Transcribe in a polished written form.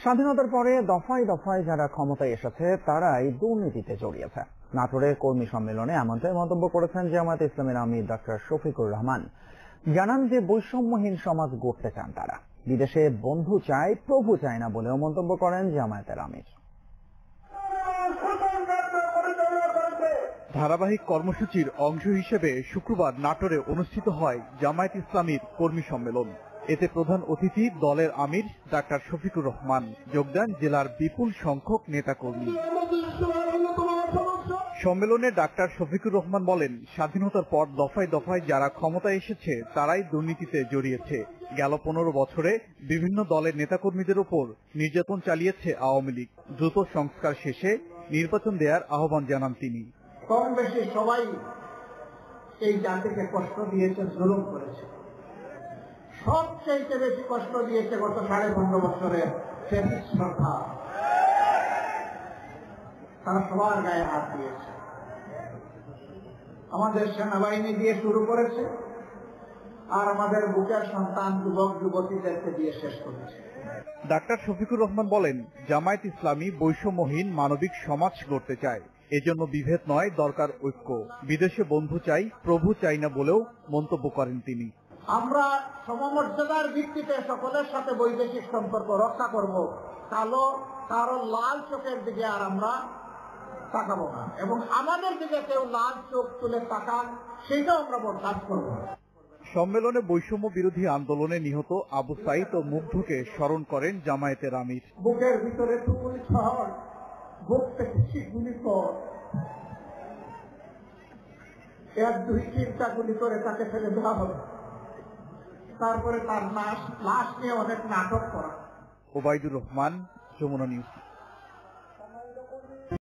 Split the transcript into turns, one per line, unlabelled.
স্বাধীনতার পরে দফায় দফায় যারা ক্ষমতায় এসেছে তারাই দুর্নীতিতে জড়িয়েছে। নাটোরে কর্মী সম্মেলনে এমনটাই মন্তব্য করেছেন জামায়াতে ইসলামীর আমির ডক্টর শফিকুর রহমান। জানান যে বৈষম্যহীন সমাজ গড়তে চান তারা, বিদেশে বন্ধু চায় প্রভু চায় না বলেও মন্তব্য করেন জামায়াতের আমির।
ধারাবাহিক কর্মসূচির অংশ হিসেবে শুক্রবার নাটোরে অনুষ্ঠিত হয় জামায়াত ইসলামীর কর্মী সম্মেলন। এতে প্রধান অতিথি দলের আমির ডাক্তার শফিকুর রহমান, যোগ দেন জেলার বিপুল সংখ্যক নেতাকর্মী। সম্মেলনে ডাক্তার শফিকুর রহমান বলেন, স্বাধীনতার পর দফায় দফায় যারা ক্ষমতায় এসেছে তারাই দুর্নীতিতে জড়িয়েছে। গেল 15 বছরে বিভিন্ন দলের নেতাকর্মীদের উপর নির্যাতন চালিয়েছে আওয়ামী লীগ। দ্রুত সংস্কার শেষে নির্বাচন দেওয়ার আহ্বান জানান তিনি।
কম বেশি সবাই এই জাতিকে কষ্ট দিয়েছে, জুলুম করেছে। সবচেয়ে বেশি কষ্ট দিয়েছে গত 15.5 বছরের ফ্যাসিস্ট সরকার। তারা সবার গায়ে হাত দিয়েছে। আমাদের সেনাবাহিনী দিয়ে শুরু করেছে, আর আমাদের বুকের সন্তান যুবক যুবতীদেরকে দিয়ে শেষ করেছে।
ডাক্তার শফিকুর রহমান বলেন, জামায়াত ইসলামী বৈষম্যহীন মানবিক সমাজ গড়তে চায়। এজন্য বিভেদ নয়, দরকার ঐক্য। বিদেশে বন্ধু চাই প্রভু চাই না বলেও মন্তব্য করেন তিনি।
আমরা সমমর্যাদার ভিত্তিতে সকলের সাথে বৈদেশিক সম্পর্ক রক্ষা করব, কারো লাল চোখের দিকে আর আমরা তাকাবো না, এবং আমাদের দিকে কেউ লাল চোখ তুলে তাকান সেইটাও আমরা বরদাস্ত করব না।
সম্মেলনে বৈষম্য বিরোধী আন্দোলনে নিহত আবু সাইদ ও মুগ্ধকে স্মরণ করেন জামায়াতের আমির।
বুকের ভিতরে টুকুনি ছড়, বুক থেকে গুলি কর, 1-2-3টা গুলি করে তাকে ফেলে দেওয়া হবে, তারপরে তার লাশ নিয়ে অনেক নাটক করা।
ওবায়দুর রহমান, যমুনা নিউজ।